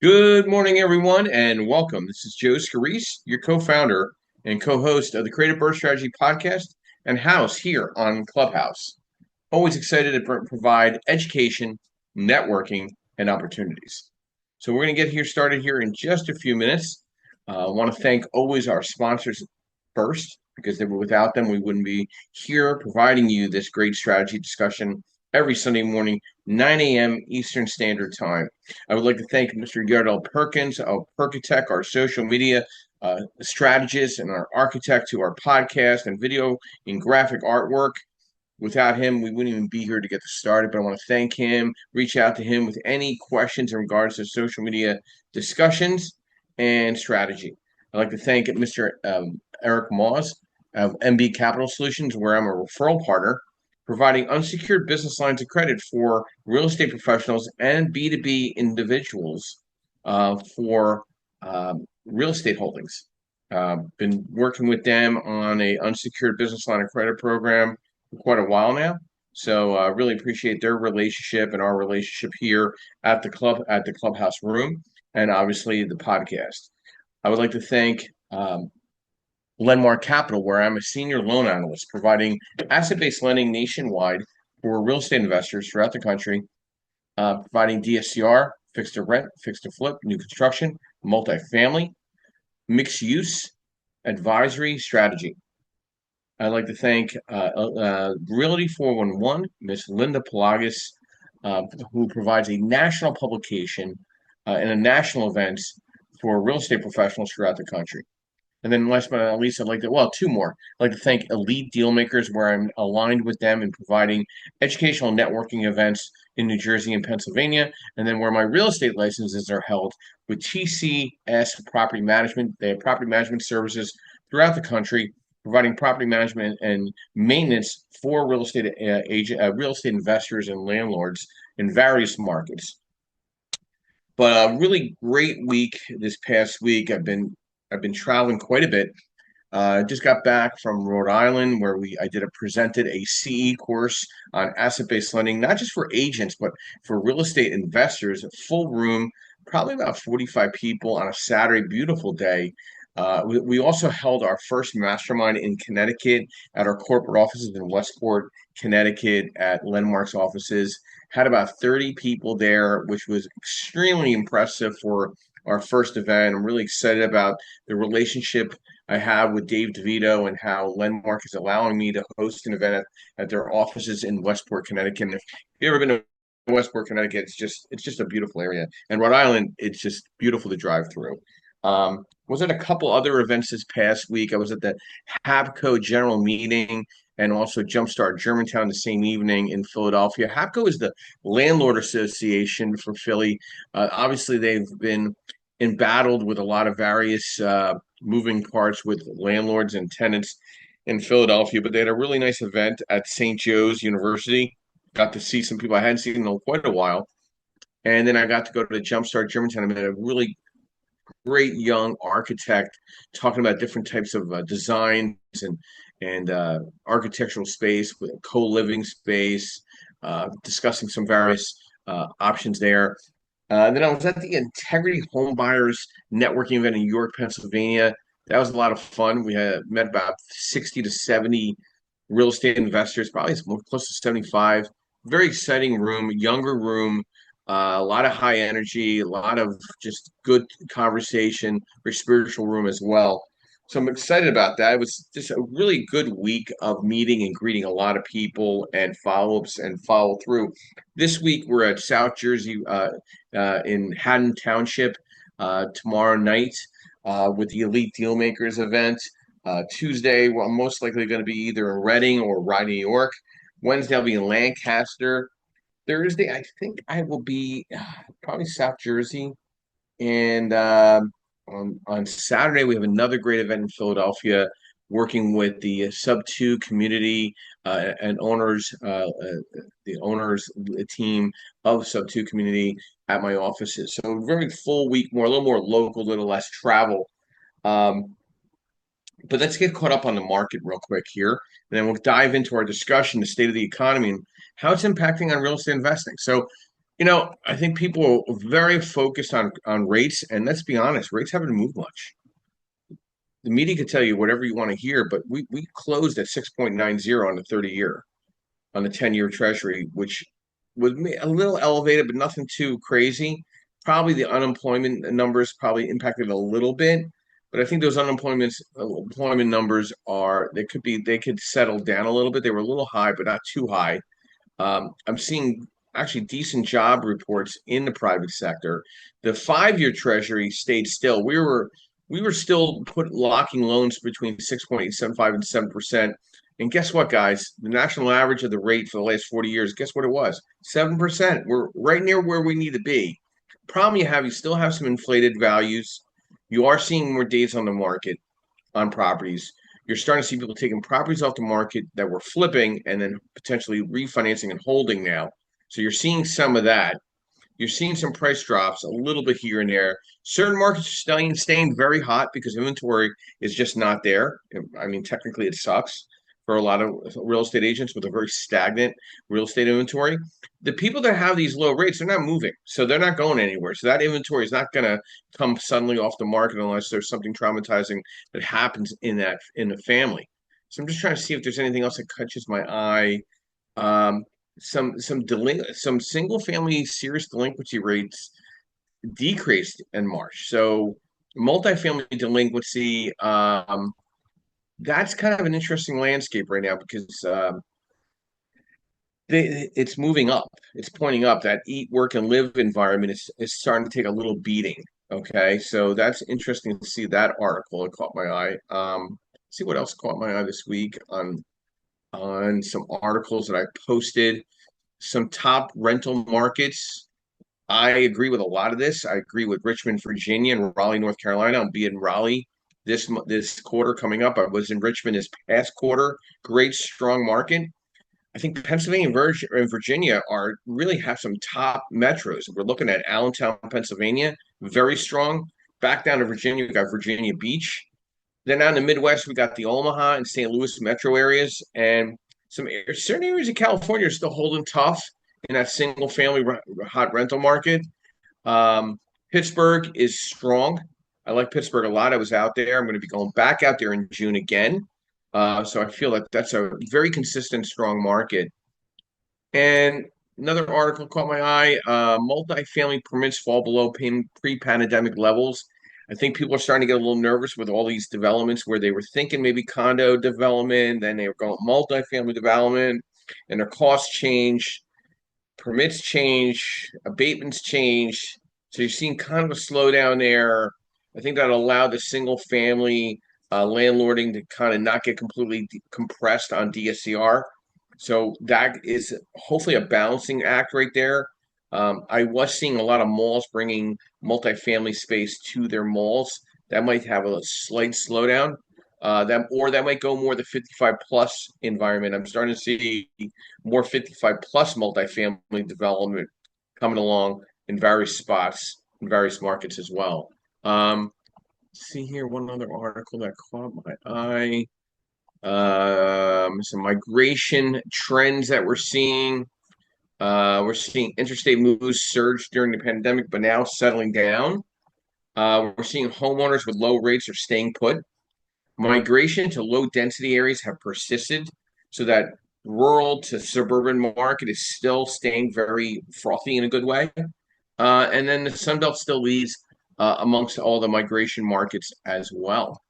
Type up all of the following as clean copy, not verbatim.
Good morning, everyone, and welcome. This is Joe Scarice, your co-founder and co-host of the Creative Birth Strategy podcast and house here on Clubhouse. Always excited to provide education, networking, and opportunities. So we're going to get here started here in just a few minutes. I want to thank always our sponsors first, because without them, we wouldn't be here providing you this great strategy discussion every Sunday morning, 9 a.m. Eastern Standard Time. I would like to thank Mr. Yardell Perkins of Perkatech, our social media strategist and our architect to our podcast and video and graphic artwork. Without him, we wouldn't even be here to get this started. But I want to thank him, reach out to him with any questions in regards to social media discussions and strategy. I'd like to thank Mr. Eric Moss of MB Capital Solutions, where I'm a referral partner, providing unsecured business lines of credit for real estate professionals and B2B individuals for real estate holdings. Been working with them on a unsecured business line of credit program for quite a while now. So I really appreciate their relationship and our relationship here at the clubhouse room, and obviously the podcast. I would like to thank Lenmark Capital, where I'm a senior loan analyst, providing asset-based lending nationwide for real estate investors throughout the country, providing DSCR, fixed to rent, fixed to flip, new construction, multifamily, mixed use, advisory strategy. I'd like to thank Realty 411, Miss Linda Pelagas, who provides a national publication and a national events for real estate professionals throughout the country. And then last but not least, two more. I'd like to thank Elite Dealmakers, where I'm aligned with them in providing educational networking events in New Jersey and Pennsylvania, and then where my real estate licenses are held with TCS Property Management. They have property management services throughout the country, providing property management and maintenance for real estate investors and landlords in various markets. But a really great week this past week. I've been traveling quite a bit. I just got back from Rhode Island, where I presented a CE course on asset-based lending, not just for agents but for real estate investors. A full room, probably about 45 people on a Saturday, beautiful day. We also held our first mastermind in Connecticut at our corporate offices in Westport, Connecticut, at Lenmark's offices. Had about 30 people there, which was extremely impressive for our first event. I'm really excited about the relationship I have with Dave DeVito and how Lenmark is allowing me to host an event at their offices in Westport, Connecticut. And if you've ever been to Westport, Connecticut, it's just a beautiful area. And Rhode Island, it's just beautiful to drive through. Was at a couple other events this past week. I was at the HABCO general meeting and also Jumpstart Germantown the same evening in Philadelphia. HABCO is the landlord association for Philly. Obviously, they've been embattled with a lot of various moving parts with landlords and tenants in Philadelphia, but they had a really nice event at St. Joe's University. Got to see some people I hadn't seen in quite a while. And then I got to go to the Jumpstart Germantown. I met a really great young architect talking about different types of designs and architectural space with a co-living space, discussing some various options there. Then I was at the Integrity Home Buyers Networking event in York, Pennsylvania. That was a lot of fun. We had met about 60 to 70 real estate investors, probably more close to 75. Very exciting room, younger room, a lot of high energy, a lot of just good conversation, very spiritual room as well. So I'm excited about that. It was just a really good week of meeting and greeting a lot of people and follow-ups and follow through. This week we're at South Jersey in Haddon Township tomorrow night with the Elite Dealmakers event. Tuesday, well, I'm most likely going to be either in Reading or Rye, New York. Wednesday, I'll be in Lancaster. Thursday, I think I will be probably South Jersey. And on Saturday, we have another great event in Philadelphia, working with the Sub 2 community and the owners team of Sub 2 community at my offices. So a very full week, a little more local, a little less travel. But let's get caught up on the market real quick here, and then we'll dive into our discussion, the state of the economy and how it's impacting on real estate investing. So I think people are very focused on rates, and let's be honest, rates haven't moved much. The media could tell you whatever you want to hear, but we closed at 6.90 on the 30-year, on the 10-year treasury, which was a little elevated, but nothing too crazy. Probably the unemployment numbers probably impacted a little bit, but I think those employment numbers they could settle down a little bit. They were a little high, but not too high. I'm seeing actually decent job reports in the private sector. The 5-year treasury stayed still. We were still locking loans between 6.875 and 7%. And guess what, guys? The national average of the rate for the last 40 years, guess what it was? 7%. We're right near where we need to be. Problem you still have some inflated values. You are seeing more days on the market on properties. You're starting to see people taking properties off the market that were flipping and then potentially refinancing and holding now. So you're seeing some of that. You're seeing some price drops a little bit here and there. Certain markets are staying very hot because inventory is just not there. I mean, technically, it sucks for a lot of real estate agents with a very stagnant real estate inventory. The people that have these low rates, they're not moving, so they're not going anywhere. So that inventory is not going to come suddenly off the market unless there's something traumatizing that happens in the family. So I'm just trying to see if there's anything else that catches my eye. Um, some single family serious delinquency rates decreased in March. So multifamily delinquency, that's kind of an interesting landscape right now because it's moving up. It's pointing up. That eat, work, and live environment is starting to take a little beating. Okay, so that's interesting to see that article. It caught my eye. See what else caught my eye this week on some articles that I posted. Some top rental markets. I agree with a lot of this. I agree with Richmond, Virginia, and Raleigh, North Carolina. I'll be in Raleigh this quarter coming up. I was in Richmond this past quarter. Great, strong market. I think Pennsylvania and Virginia are really have some top metros. We're looking at Allentown, Pennsylvania, very strong. Back down to Virginia, we got Virginia Beach. Then out in the Midwest, we got the Omaha and St. Louis metro areas, and certain areas of California are still holding tough in that single family hot rental market. Pittsburgh is strong. I like Pittsburgh a lot. I was out there. I'm going to be going back out there in June again. So I feel like that's a very consistent, strong market. And another article caught my eye. Multifamily permits fall below pre-pandemic levels. I think people are starting to get a little nervous with all these developments where they were thinking maybe condo development, then they were going multifamily development, and their costs change, permits change, abatements change. So you're seeing kind of a slowdown there. I think that allowed the single family landlording to kind of not get completely compressed on DSCR. So that is hopefully a balancing act right there. I was seeing a lot of malls bringing multifamily space to their malls. That might have a slight slowdown. That might go more the 55 plus environment. I'm starting to see more 55 plus multifamily development coming along in various spots in various markets as well. See here one other article that caught my eye. Some migration trends that we're seeing. We're seeing interstate moves surge during the pandemic, but now settling down. We're seeing homeowners with low rates are staying put. Migration to low density areas have persisted, so that rural to suburban market is still staying very frothy in a good way. And then the Sun Belt still leads amongst all the migration markets as well.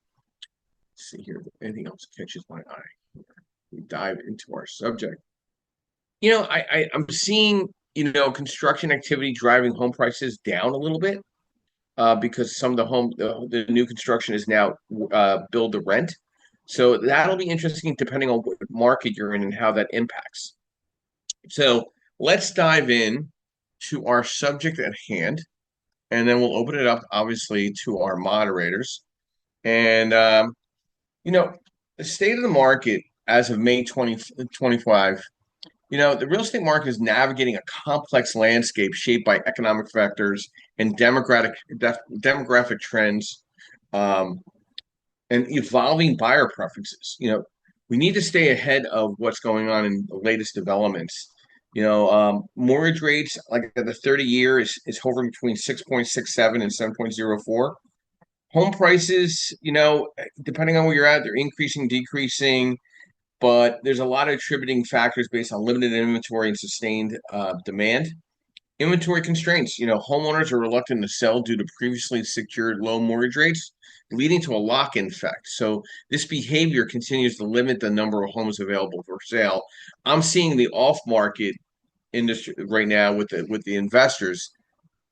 Let's see here, anything else catches my eye? We dive into our subject. I'm seeing construction activity driving home prices down a little bit because some of the new construction is now build to rent. So that'll be interesting depending on what market you're in and how that impacts. So let's dive in to our subject at hand, and then we'll open it up, obviously, to our moderators. And, the state of the market as of May 2025, the real estate market is navigating a complex landscape shaped by economic factors and demographic trends, and evolving buyer preferences. We need to stay ahead of what's going on in the latest developments. Mortgage rates, like the 30-year, is hovering between 6.67 and 7.04. Home prices, depending on where you're at, they're increasing, decreasing, but there's a lot of attributing factors based on limited inventory and sustained demand. Inventory constraints, homeowners are reluctant to sell due to previously secured low mortgage rates, leading to a lock-in effect. So this behavior continues to limit the number of homes available for sale. I'm seeing the off-market industry right now with the investors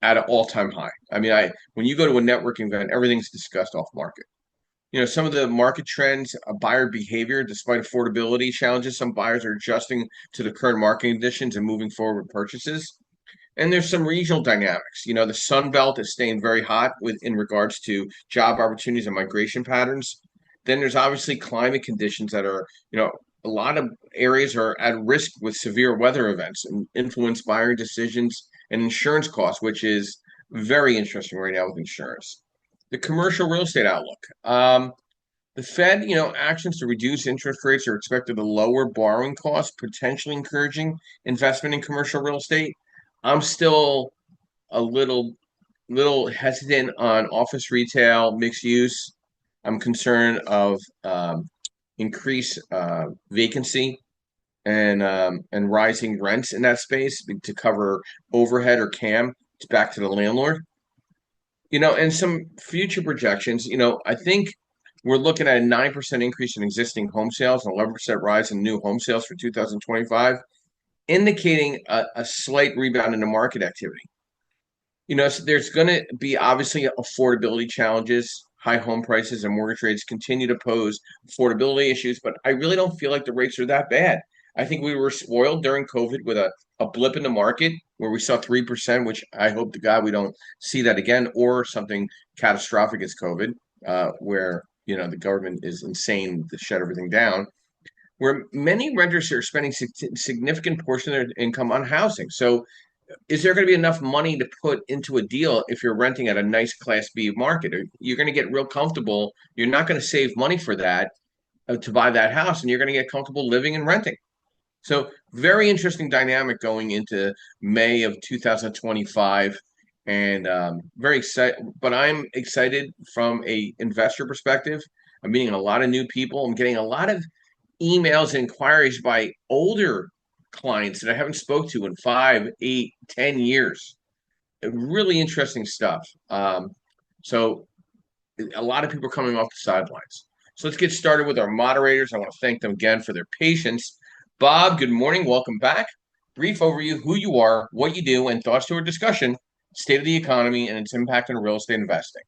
at an all-time high. I mean, when you go to a networking event, everything's discussed off-market. Some of the market trends, buyer behavior, despite affordability challenges, some buyers are adjusting to the current market conditions and moving forward with purchases. And there's some regional dynamics. The Sun Belt is staying very hot in regards to job opportunities and migration patterns. Then there's obviously climate conditions that are, a lot of areas are at risk with severe weather events and influence buyer decisions and insurance costs, which is very interesting right now with insurance. The commercial real estate outlook. The Fed, actions to reduce interest rates are expected to lower borrowing costs, potentially encouraging investment in commercial real estate. I'm still a little hesitant on office retail, mixed use. I'm concerned of increased vacancy and rising rents in that space to cover overhead or CAM back to the landlord. And some future projections. I think we're looking at a 9% increase in existing home sales and 11% rise in new home sales for 2025, indicating a slight rebound in the market activity. So there's going to be obviously affordability challenges. High home prices and mortgage rates continue to pose affordability issues, but I really don't feel like the rates are that bad. I think we were spoiled during COVID with a blip in the market where we saw 3%, which I hope to God we don't see that again, or something catastrophic as COVID, where the government is insane to shut everything down. Where many renters are spending significant portion of their income on housing. So is there going to be enough money to put into a deal if you're renting at a nice Class B market? You're going to get real comfortable. You're not going to save money for that to buy that house, and you're going to get comfortable living and renting. So very interesting dynamic going into May of 2025, and very excited. But I'm excited from a investor perspective. I'm meeting a lot of new people. I'm getting a lot of emails and inquiries by older clients that I haven't spoke to in 5, 8, 10 years. Really interesting stuff. So a lot of people are coming off the sidelines. So let's get started with our moderators. I want to thank them again for their patience. Bob, good morning. Welcome back. Brief overview, who you are, what you do, and thoughts to our discussion, state of the economy and its impact on real estate investing.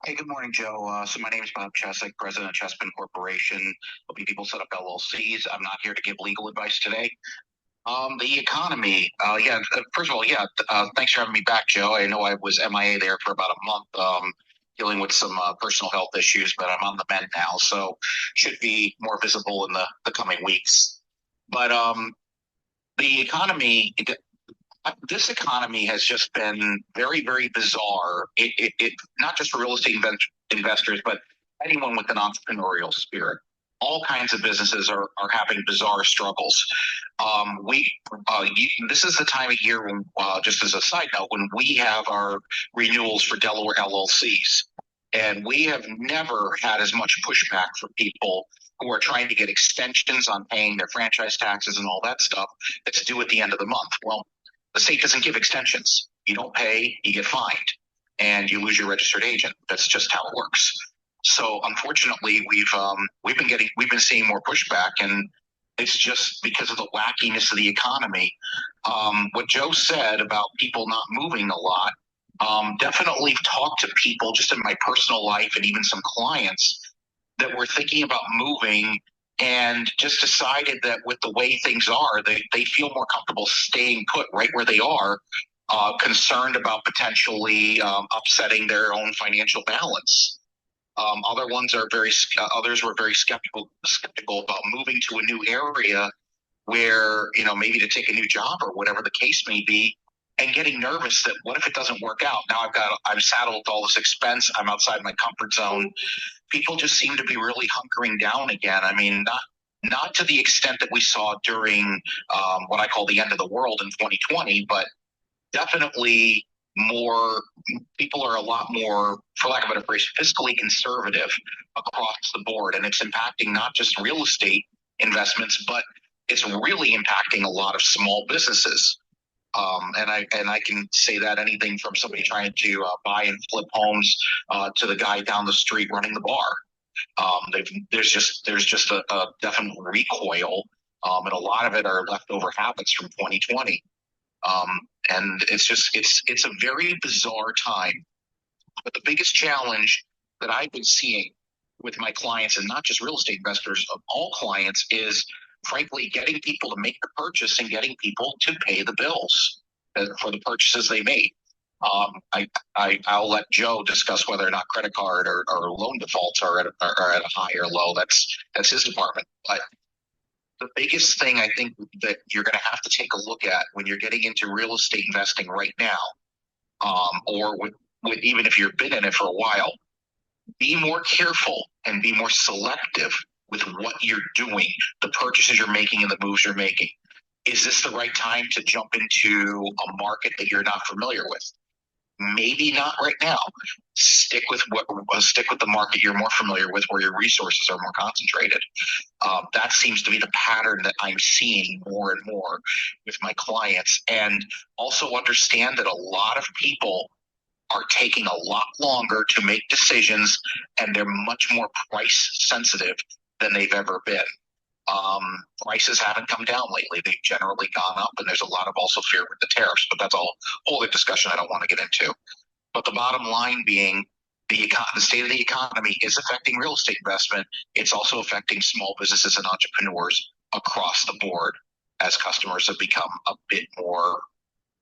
Hey, good morning, Joe. So my name is Bob Chesick, president of Chespin Corporation, helping people set up LLCs. I'm not here to give legal advice today. The economy, first of all, thanks for having me back, Joe. I know I was MIA there for about a month, dealing with some personal health issues, but I'm on the mend now, so should be more visible in the coming weeks. But the economy, this economy has just been very, very bizarre. It not just for real estate investors, but anyone with an entrepreneurial spirit. All kinds of businesses are having bizarre struggles. This is the time of year when, just as a side note, when we have our renewals for Delaware LLCs, and we have never had as much pushback from people who are trying to get extensions on paying their franchise taxes and all that stuff that's due at the end of the month. Well, the state doesn't give extensions. You don't pay, you get fined, and you lose your registered agent. That's just how it works. So unfortunately, we've been seeing more pushback, and it's just because of the wackiness of the economy. What Joe said about people not moving a lot, definitely talked to people just in my personal life and even some clients that were thinking about moving and just decided that with the way things are, they feel more comfortable staying put right where they are, concerned about potentially upsetting their own financial balance. Others were very skeptical about moving to a new area where, maybe to take a new job or whatever the case may be, and getting nervous that what if it doesn't work out? Now I'm saddled with all this expense. I'm outside my comfort zone. People just seem to be really hunkering down again. I mean, not to the extent that we saw during what I call the end of the world in 2020, but definitely more people are a lot more, for lack of a better phrase, fiscally conservative across the board. And it's impacting not just real estate investments, but it's really impacting a lot of small businesses. And I can say that anything from somebody trying to buy and flip homes to the guy down the street running the bar. There's just a definite recoil, and a lot of it are leftover habits from 2020. And it's a very bizarre time. But the biggest challenge that I've been seeing with my clients, and not just real estate investors, of all clients, is frankly getting people to make the purchase and getting people to pay the bills for the purchases they made. I'll let Joe discuss whether or not credit card or loan defaults are at a high or low. That's his department. But the biggest thing I think that you're going to have to take a look at when you're getting into real estate investing right now, or with even if you've been in it for a while, be more careful and be more selective with what you're doing, the purchases you're making, and the moves you're making. Is this the right time to jump into a market that you're not familiar with? Maybe not right now. Stick with the market you're more familiar with, where your resources are more concentrated. That seems to be the pattern that I'm seeing more and more with my clients. And also understand that a lot of people are taking a lot longer to make decisions, and they're much more price sensitive than they've ever been. Prices haven't come down lately. They've generally gone up, and there's a lot of also fear with the tariffs, but that's all whole other discussion I don't want to get into. But the bottom line being, the state of the economy is affecting real estate investment. It's also affecting small businesses and entrepreneurs across the board, as customers have become a bit more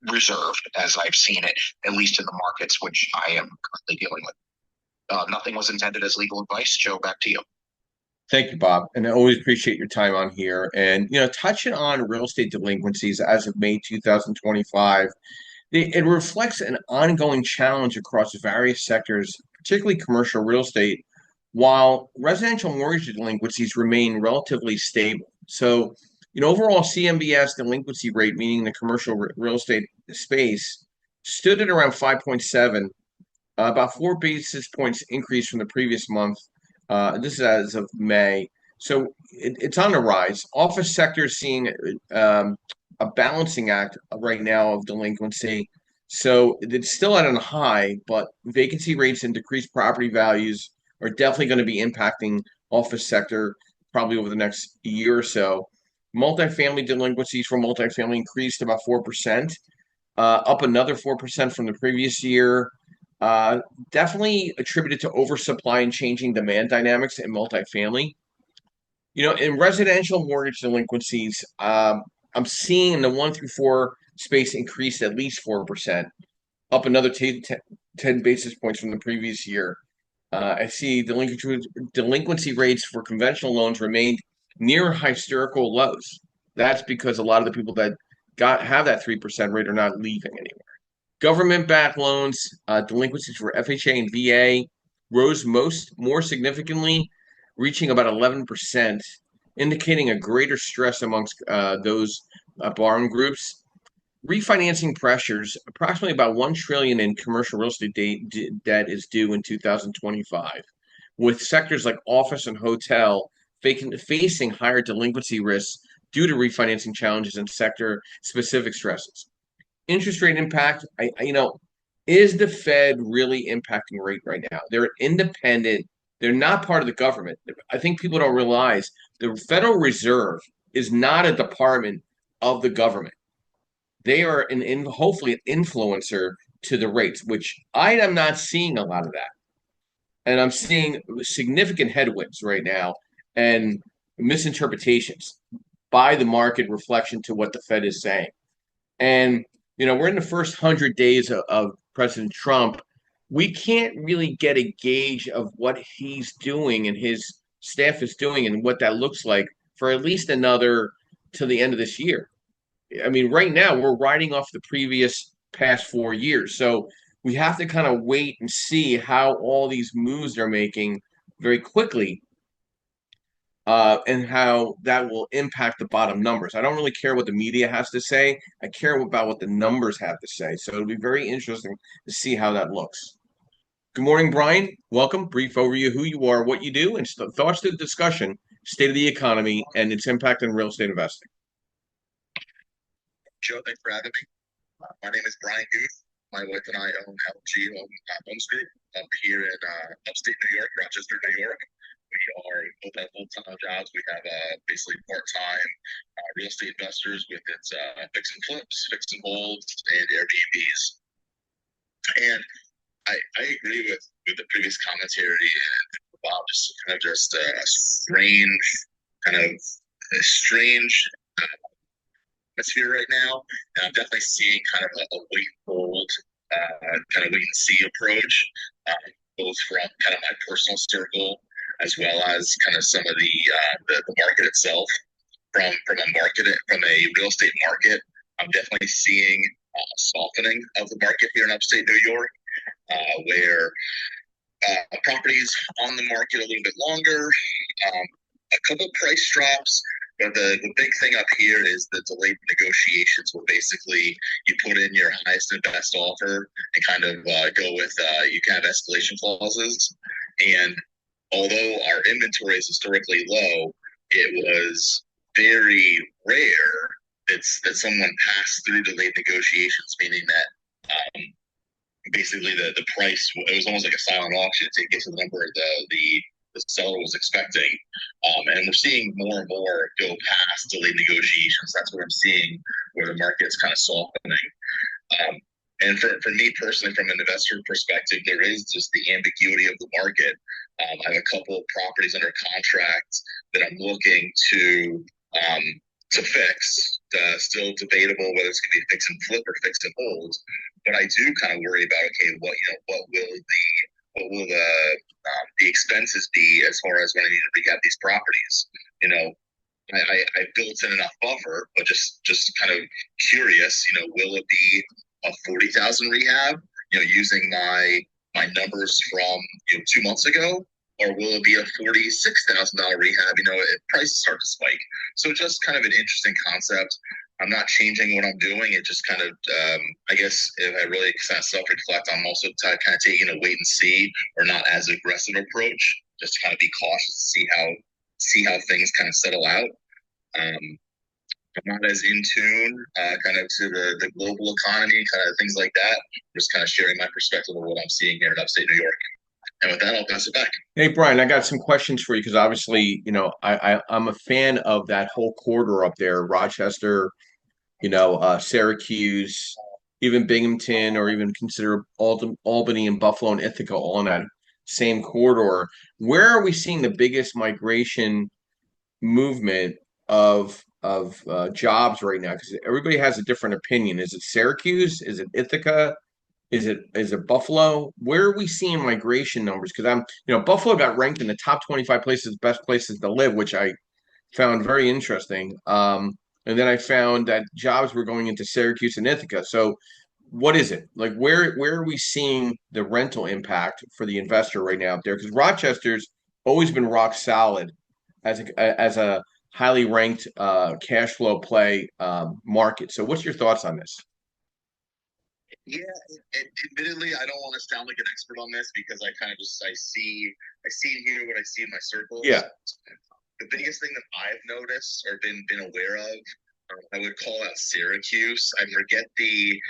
reserved, as I've seen it, at least in the markets which I am currently dealing with. Nothing was intended as legal advice. Joe, back to you. Thank you, Bob. And I always appreciate your time on here. And, touching on real estate delinquencies as of May 2025, it reflects an ongoing challenge across various sectors, particularly commercial real estate, while residential mortgage delinquencies remain relatively stable. So, overall CMBS delinquency rate, meaning the commercial real estate space, stood at around 5.7, about 4 basis points increase from the previous month. This is as of May. So it's on the rise. Office sector is seeing a balancing act right now of delinquency. So it's still at a high, but vacancy rates and decreased property values are definitely going to be impacting office sector probably over the next year or so. Multifamily delinquencies for multifamily increased about 4%, up another 4% from the previous year. Uh, Definitely attributed to oversupply and changing demand dynamics in multifamily. In residential mortgage delinquencies, I'm seeing the 1 through 4 space increase at least 4%, up another 10 basis points from the previous year. I see delinquency rates for conventional loans remained near historical lows. That's because a lot of the people that have that 3% rate are not leaving anymore. Government-backed loans, delinquencies for FHA and VA rose more significantly, reaching about 11%, indicating a greater stress amongst those borrowing groups. Refinancing pressures, approximately about $1 trillion in commercial real estate debt is due in 2025, with sectors like office and hotel facing higher delinquency risks due to refinancing challenges and sector-specific stresses. Interest rate impact, is the Fed really impacting rate right now? They're independent. They're not part of the government. I think people don't realize the Federal Reserve is not a department of the government. They are hopefully an influencer to the rates, which I am not seeing a lot of that. And I'm seeing significant headwinds right now and misinterpretations by the market reflection to what the Fed is saying. And we're in the first 100 days of President Trump. We can't really get a gauge of what he's doing and his staff is doing and what that looks like for at least another to the end of this year. I mean, right now we're riding off the previous past 4 years. So we have to kind of wait and see how all these moves they're making very quickly and how that will impact the bottom numbers. I don't really care what the media has to say. I care about what the numbers have to say. So it'll be very interesting to see how that looks. Good morning, Brian. Welcome. Brief overview of who you are, what you do, and thoughts to the discussion, state of the economy, and its impact on real estate investing. Joe, thanks for having me. My name is Brian Guth. My wife and I own LG Homes Group up here in upstate New York, Rochester, New York. We are both have full-time jobs. We have basically part-time real estate investors with its fix and flips, fix and holds, and Airbnbs. And I agree with the previous commentary and Bob, just kind of just a strange atmosphere right now. And I'm definitely seeing kind of a wait and hold, kind of wait and see approach, both from kind of my personal circle as well as kind of some of the market itself. From a real estate market, I'm definitely seeing a softening of the market here in upstate New York, where properties on the market a little bit longer, a couple price drops. But the big thing up here is the delayed negotiations, where basically you put in your highest and best offer and kind of go with, you can have escalation clauses. And although our inventory is historically low, it was very rare that someone passed through delayed negotiations, meaning that basically the price, it was almost like a silent auction to get to the number the seller was expecting. And we're seeing more and more go past delayed negotiations. That's what I'm seeing, where the market's kind of softening. And for me personally, from an investor perspective, there is just the ambiguity of the market. I have a couple of properties under contract that I'm looking to fix. Still debatable whether it's going to be fix and flip or fix and hold. But I do kind of worry about, okay, what will the expenses be as far as when I need to rehab these properties? I built in enough buffer, but just kind of curious, will it be a 40,000 rehab, using my numbers from 2 months ago, or will it be a $46,000 rehab? If prices start to spike. So just kind of an interesting concept. I'm not changing what I'm doing. It just kind of, I guess, if I really kind of self-reflect, I'm also kind of taking a wait and see, or not as aggressive approach, just to kind of be cautious to see how things kind of settle out. I'm not as in tune kind of to the global economy, kind of things like that. I'm just kind of sharing my perspective of what I'm seeing here in upstate New York. And with that, I'll pass it back. Hey, Brian, I got some questions for you because obviously, I'm a fan of that whole corridor up there, Rochester, Syracuse, even Binghamton, or even consider Albany and Buffalo and Ithaca all in that same corridor. Where are we seeing the biggest migration movement of jobs right now? Because everybody has a different opinion. Is it Syracuse? Is it Ithaca? Is it Buffalo? Where are we seeing migration numbers? Because Buffalo got ranked in the top 25 places, best places to live, which I found very interesting. And then I found that jobs were going into Syracuse and Ithaca. So what is it? Like where are we seeing the rental impact for the investor right now up there? Because Rochester's always been rock solid as a highly ranked cash flow play market. So what's your thoughts on this? Yeah, admittedly, I don't want to sound like an expert on this because I kind of just I see and hear what I see in my circles. Yeah. The biggest thing that I've noticed or been aware of, I would call out Syracuse. I forget the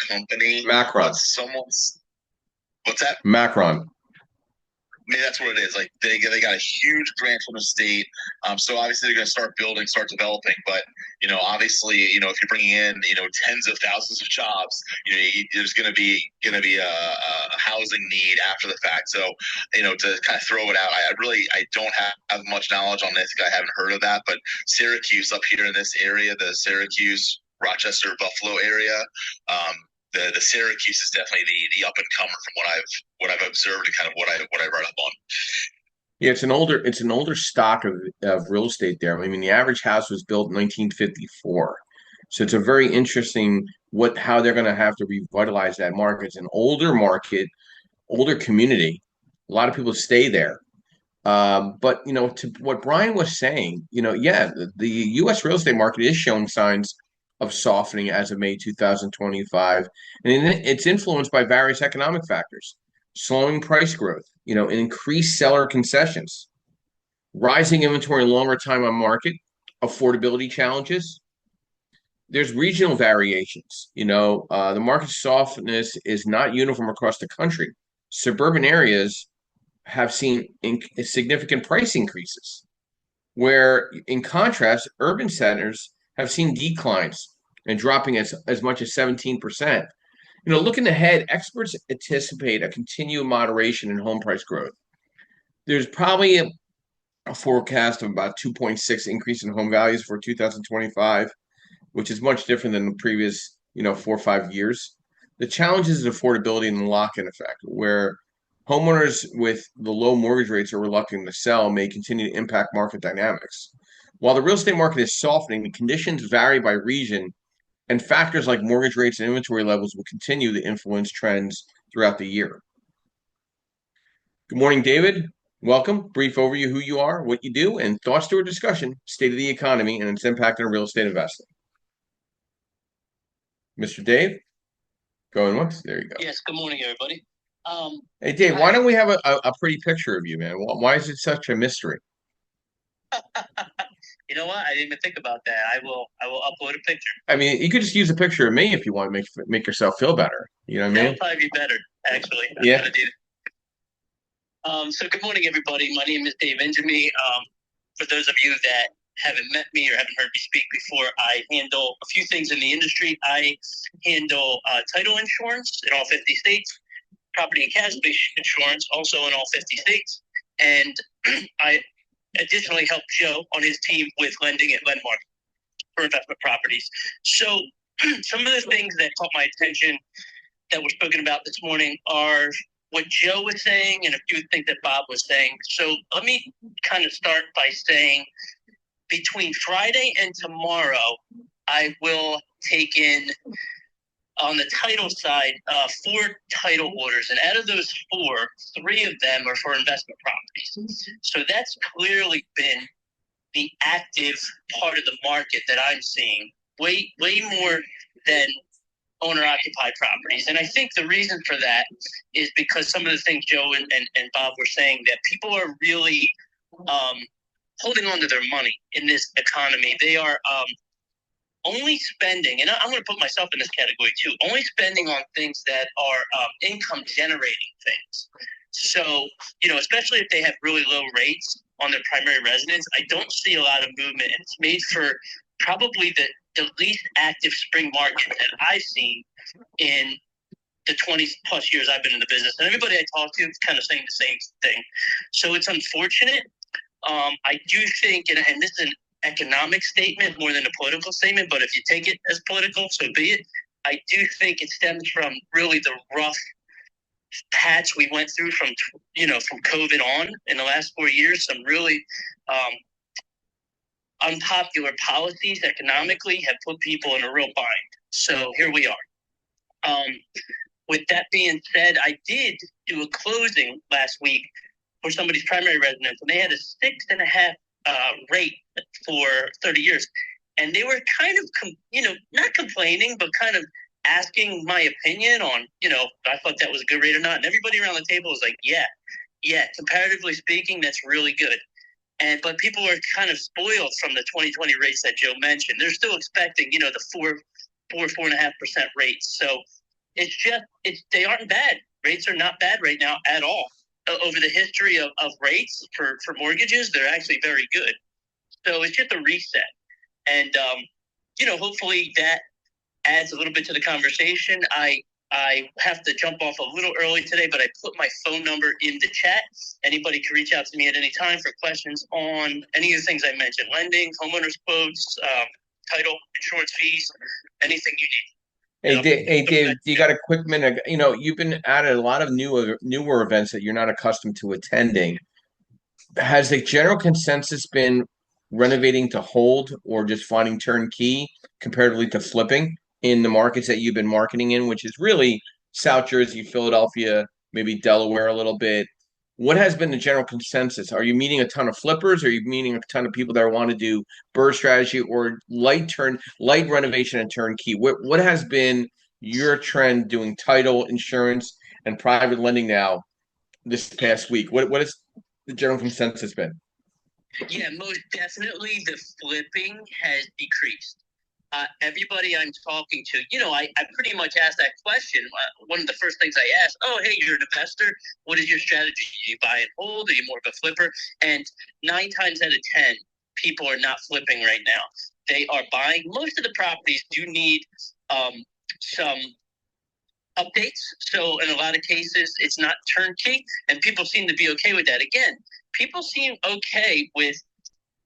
company. Macron. What's that? Macron. Maybe that's what it is. Like they got a huge grant from the state, so obviously they're going to start building, start developing. But obviously, if you're bringing in tens of thousands of jobs, there's going to be a housing need after the fact. So to kind of throw it out, I don't have much knowledge on this. I haven't heard of that. But Syracuse up here in this area, the Syracuse, Rochester, Buffalo area. The Syracuse is definitely the up and comer from what I've observed and kind of what I read up on. Yeah, it's an older stock of real estate there. I mean, the average house was built in 1954. So it's a very interesting how they're going to have to revitalize that market. It's an older market, older community. A lot of people stay there. But to what Brian was saying, yeah, the U.S. real estate market is showing signs of softening as of May 2025, and it's influenced by various economic factors: slowing price growth, increased seller concessions, rising inventory, longer time on market, affordability challenges. There's regional variations. The market softness is not uniform across the country. Suburban areas have seen significant price increases, where in contrast, urban centers have seen declines and dropping as much as 17%. Looking ahead, experts anticipate a continued moderation in home price growth. There's probably a forecast of about 2.6 increase in home values for 2025, which is much different than the previous, 4 or 5 years. The challenge is affordability and the lock-in effect, where homeowners with the low mortgage rates are reluctant to sell may continue to impact market dynamics. While the real estate market is softening, the conditions vary by region, and factors like mortgage rates and inventory levels will continue to influence trends throughout the year. Good morning, David. Welcome. Brief overview: who you are, what you do, and thoughts to a discussion: state of the economy and its impact on real estate investing. Mr. Dave, going once. There you go. Yes, good morning, everybody. Hey, Dave, why don't we have a pretty picture of you, man? Why is it such a mystery? You know what? I didn't even think about that. I will upload a picture. I mean, you could just use a picture of me if you want to make yourself feel better. You know what I That mean? would probably be better, actually. Yeah. So good morning, everybody. My name is Dave Benjamin. For those of you that haven't met me or haven't heard me speak before, I handle a few things in the industry. I handle title insurance in all 50 states, property and casualty insurance also in all 50 states, and I additionally help Joe on his team with lending at Lendmark for investment properties. So some of the things that caught my attention that were spoken about this morning are what Joe was saying and a few things that Bob was saying. So let me kind of start by saying between Friday and tomorrow, I will take in on the title side 4 title orders. And out of those 4, 3 of them are for investment properties. So that's clearly been the active part of the market that I'm seeing, way more than owner-occupied properties. And I think the reason for that is because some of the things Joe and Bob were saying, that people are really holding on to their money in this economy. They are only spending, and I'm going to put myself in this category too, only spending on things that are income-generating things. So, especially if they have really low rates on their primary residence, I don't see a lot of movement. And it's made for probably the least active spring market that I've seen in the 20 plus years I've been in the business. And everybody I talk to is kind of saying the same thing. So it's unfortunate. I do think, and this is an economic statement more than a political statement, but if you take it as political, so be it. I do think it stems from really the rough patch we went through from COVID on in the last 4 years. Some really unpopular policies economically have put people in a real bind. So here we are. With that being said, I did do a closing last week for somebody's primary residence, and they had a 6.5 rate for 30 years. And they were kind of, not complaining, but kind of asking my opinion on, I thought that was a good rate or not. And everybody around the table was like, yeah, comparatively speaking, that's really good. But people are kind of spoiled from the 2020 rates that Joe mentioned. They're still expecting, the 4.5% rates. So they aren't bad. Rates are not bad right now at all. Over the history of rates for mortgages, they're actually very good. So it's just a reset. And, hopefully that adds a little bit to the conversation. I have to jump off a little early today, but I put my phone number in the chat. Anybody can reach out to me at any time for questions on any of the things I mentioned: lending, homeowners quotes, title, insurance fees, anything you need. Hey, Dave, you got a quick minute? You've been at a lot of newer events that you're not accustomed to attending. Has the general consensus been renovating to hold or just finding turnkey comparatively to flipping in the markets that you've been marketing in, which is really South Jersey, Philadelphia, maybe Delaware a little bit? what has been the general consensus? Are you meeting a ton of flippers? Are you meeting a ton of people that want to do burr strategy or light renovation and turnkey? What has been your trend doing title, insurance, and private lending now this past week? What has the general consensus been? Yeah, most definitely the flipping has decreased. Everybody I'm talking to, I pretty much ask that question. One of the first things I ask, oh, hey, you're an investor. What is your strategy? Do you buy and hold? Are you more of a flipper? And 9 times out of 10, people are not flipping right now. They are buying. Most of the properties do need some updates. So in a lot of cases, it's not turnkey, and people seem to be okay with that. Again, people seem okay with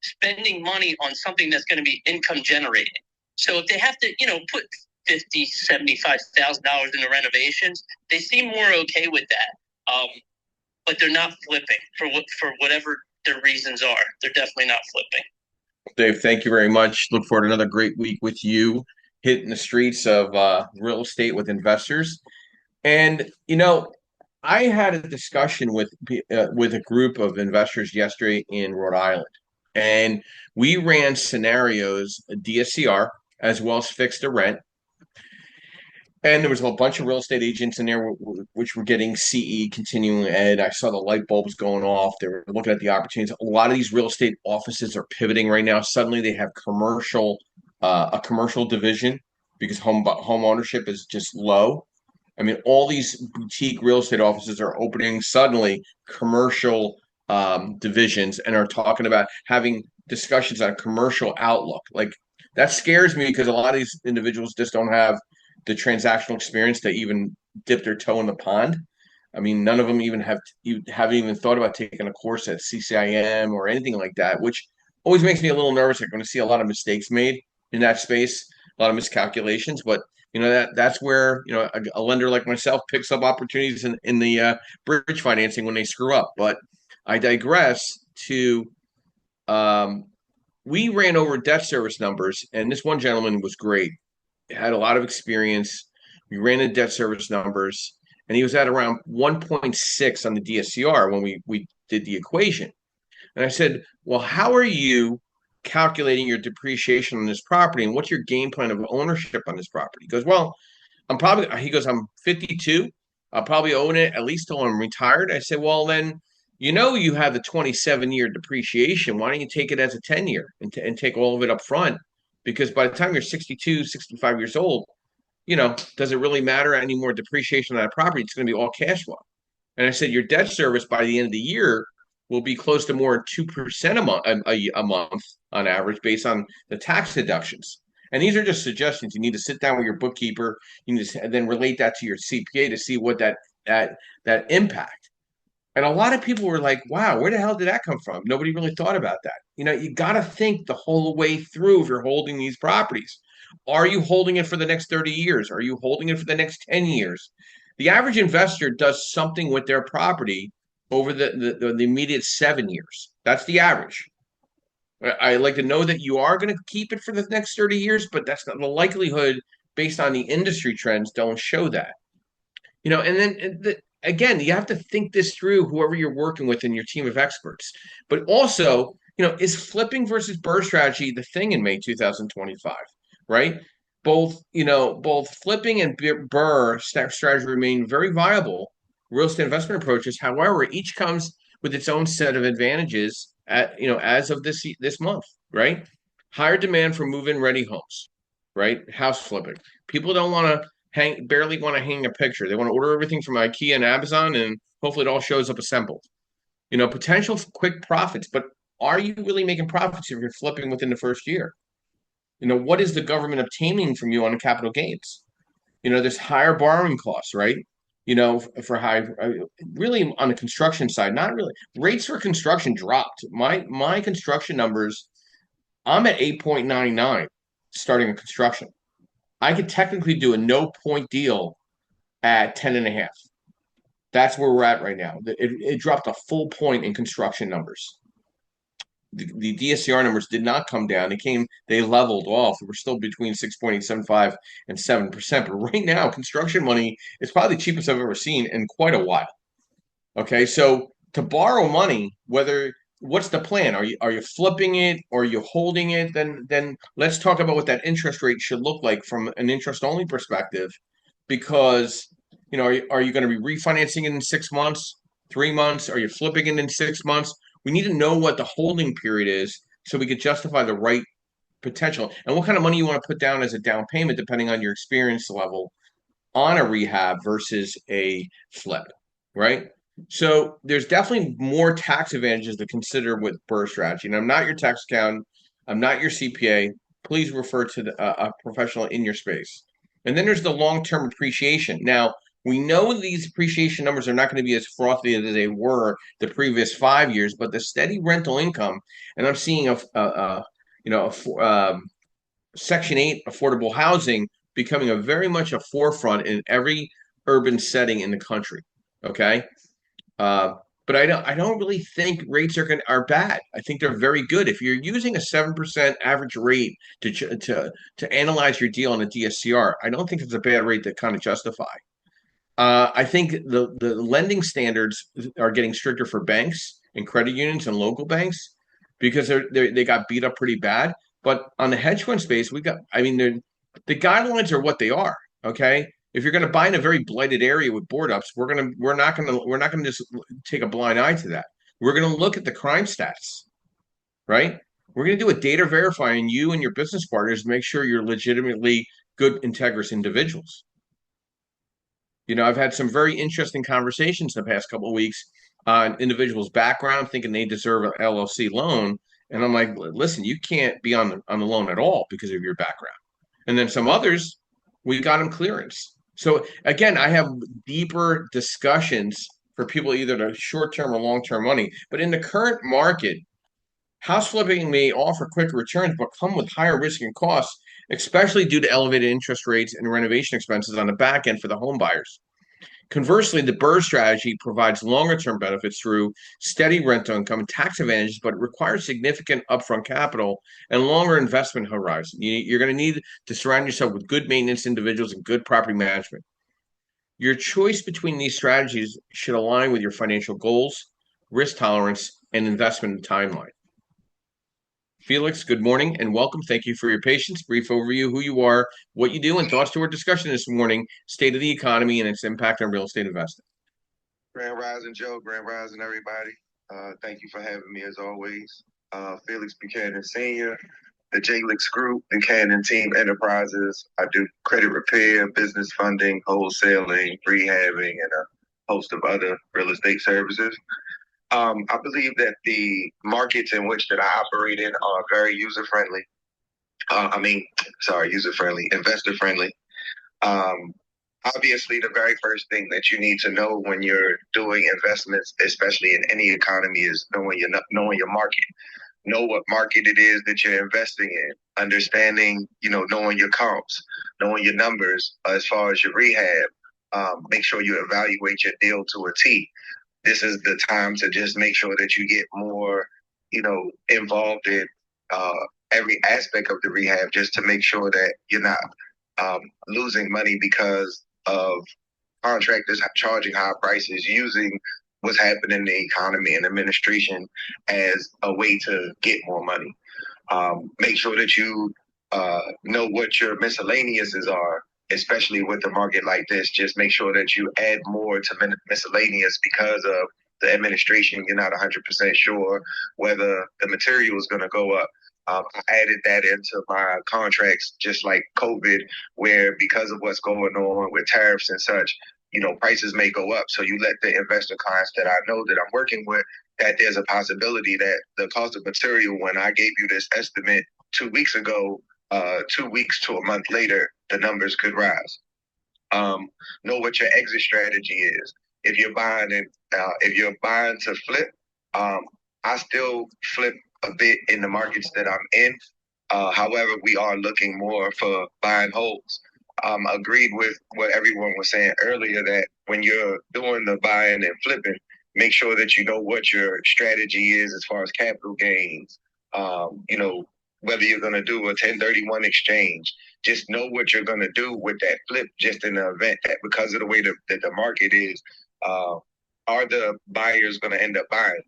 spending money on something that's going to be income generating. So if they have to, put $50,000, $75,000 in the renovations, they seem more okay with that. But they're not flipping for whatever their reasons are. They're definitely not flipping. Dave, thank you very much. Look forward to another great week with you hitting the streets of real estate with investors. And I had a discussion with a group of investors yesterday in Rhode Island, and we ran scenarios, DSCR, as well as fixed to rent. And there was a bunch of real estate agents in there, which were getting CE, continuing ed. I saw the light bulbs going off. They were looking at the opportunities. A lot of these real estate offices are pivoting right now. Suddenly, they have a commercial division because home ownership is just low. I mean, all these boutique real estate offices are opening suddenly commercial divisions and are talking about having discussions on a commercial outlook. Like that scares me because a lot of these individuals just don't have the transactional experience to even dip their toe in the pond. I mean, none of them even haven't even thought about taking a course at CCIM or anything like that, which always makes me a little nervous. I'm going to see a lot of mistakes made in that space, a lot of miscalculations. But that's where a lender like myself picks up opportunities in the bridge financing when they screw up. But I digress to we ran over debt service numbers, and this one gentleman was great, had a lot of experience. We ran the debt service numbers, and he was at around 1.6 on the DSCR when we did the equation. And I said, well, how are you calculating your depreciation on this property, and what's your game plan of ownership on this property? He goes, well, I'm 52. I'll probably own it at least till I'm retired. I said, well, then, you have the 27-year depreciation. Why don't you take it as a 10-year and take all of it up front? Because by the time you're 62, 65 years old, does it really matter any more depreciation on that property? It's going to be all cash flow. And I said, your debt service by the end of the year will be close to more 2% a month on average based on the tax deductions. And these are just suggestions. You need to sit down with your bookkeeper. You need to then relate that to your CPA to see what that impact. And a lot of people were like, wow, where the hell did that come from? Nobody really thought about that. You got to think the whole way through if you're holding these properties. Are you holding it for the next 30 years? Are you holding it for the next 10 years? The average investor does something with their property over the immediate 7 years. That's the average. I like to know that you are going to keep it for the next 30 years, but that's not the likelihood based on the industry trends don't show that. And then again, you have to think this through, whoever you're working with in your team of experts. But also, is flipping versus burr strategy the thing in May 2025, right? Both flipping and burr strategy remain very viable real estate investment approaches. However, each comes with its own set of advantages as of this month, right? Higher demand for move-in ready homes, right? House flipping. People don't want to barely want to hang a picture. They want to order everything from IKEA and Amazon, and hopefully it all shows up assembled. Potential quick profits, but are you really making profits if you're flipping within the first year? What is the government obtaining from you on capital gains? There's higher borrowing costs, right? For high, really on the construction side, not really. Rates for construction dropped. My construction numbers, I'm at 8.99 starting a construction. I could technically do a no point deal at 10.5. That's where we're at right now. It dropped a full point in construction numbers. The DSCR numbers did not come down. They leveled off. We're still between 6.875 and 7%. But right now, construction money is probably the cheapest I've ever seen in quite a while. Okay, so to borrow money, what's the plan? Are you flipping it or are you holding it? Then let's talk about what that interest rate should look like from an interest only perspective, because are you going to be refinancing it in 6 months, 3 months? Are you flipping it in 6 months? We need to know what the holding period is so we could justify the right potential and what kind of money you want to put down as a down payment, depending on your experience level on a rehab versus a flip, right? So there's definitely more tax advantages to consider with BRRRR strategy. And I'm not your tax accountant. I'm not your CPA. Please refer to a professional in your space. And then there's the long-term appreciation. Now, we know these appreciation numbers are not going to be as frothy as they were the previous 5 years, but the steady rental income, and I'm seeing Section 8 affordable housing becoming a very much a forefront in every urban setting in the country. Okay. Uh, but I don't really think rates are bad. I think they're very good. If you're using a 7% average rate to analyze your deal on a DSCR, I don't think it's a bad rate to kind of justify. I think the lending standards are getting stricter for banks and credit unions and local banks because they got beat up pretty bad. But on the hedge fund space, I mean, the guidelines are what they are. Okay, if you're going to buy in a very blighted area with board ups, we're not gonna just take a blind eye to that. We're going to look at the crime stats, right? We're going to do a data verifying you and your business partners to make sure you're legitimately good, integrous individuals. I've had some very interesting conversations in the past couple of weeks on individuals' background, thinking they deserve an LLC loan, and I'm like, listen, you can't be on the loan at all because of your background. And then some others, we got them clearance. So again, I have deeper discussions for people either to short-term or long-term money. But in the current market, house flipping may offer quicker returns, but come with higher risk and costs, especially due to elevated interest rates and renovation expenses on the back end for the home buyers. Conversely, the BRRRR strategy provides longer-term benefits through steady rental income and tax advantages, but it requires significant upfront capital and longer investment horizon. You're going to need to surround yourself with good maintenance individuals and good property management. Your choice between these strategies should align with your financial goals, risk tolerance, and investment timeline. Felix, good morning and welcome. Thank you for your patience. Brief overview, who you are, what you do, and thoughts to our discussion this morning, state of the economy and its impact on real estate investing. Grand Rising, Joe. Grand Rising, everybody. Thank you for having me as always. Felix Buchanan Sr., the JLix Group, Buchanan Team Enterprises. I do credit repair, business funding, wholesaling, rehabbing, and a host of other real estate services. I believe that the markets in which that I operate in are very user-friendly. User-friendly, investor-friendly. Obviously, the very first thing that you need to know when you're doing investments, especially in any economy, is knowing your market. Know what market it is that you're investing in. Understanding, knowing your comps, knowing your numbers as far as your rehab. Make sure you evaluate your deal to a T. This is the time to just make sure that you get more, involved in every aspect of the rehab, just to make sure that you're not losing money because of contractors charging high prices, using what's happening in the economy and administration as a way to get more money. Make sure that you know what your miscellaneouses are, especially with a market like this. Just make sure that you add more to miscellaneous because of the administration. You're not 100% sure whether the material is going to go up. I added that into my contracts, just like COVID, where because of what's going on with tariffs and such, prices may go up. So you let the investor clients that I know that I'm working with, that there's a possibility that the cost of material, when I gave you this estimate 2 weeks ago, 2 weeks to a month later, the numbers could rise. Know what your exit strategy is. If you're buying to flip, I still flip a bit in the markets that I'm in. However, we are looking more for buying holds. Agreed with what everyone was saying earlier, that when you're doing the buying and flipping, make sure that you know what your strategy is as far as capital gains. Whether you're going to do a 1031 exchange, just know what you're going to do with that flip, just in the event that because of the way that the market is, are the buyers going to end up buying?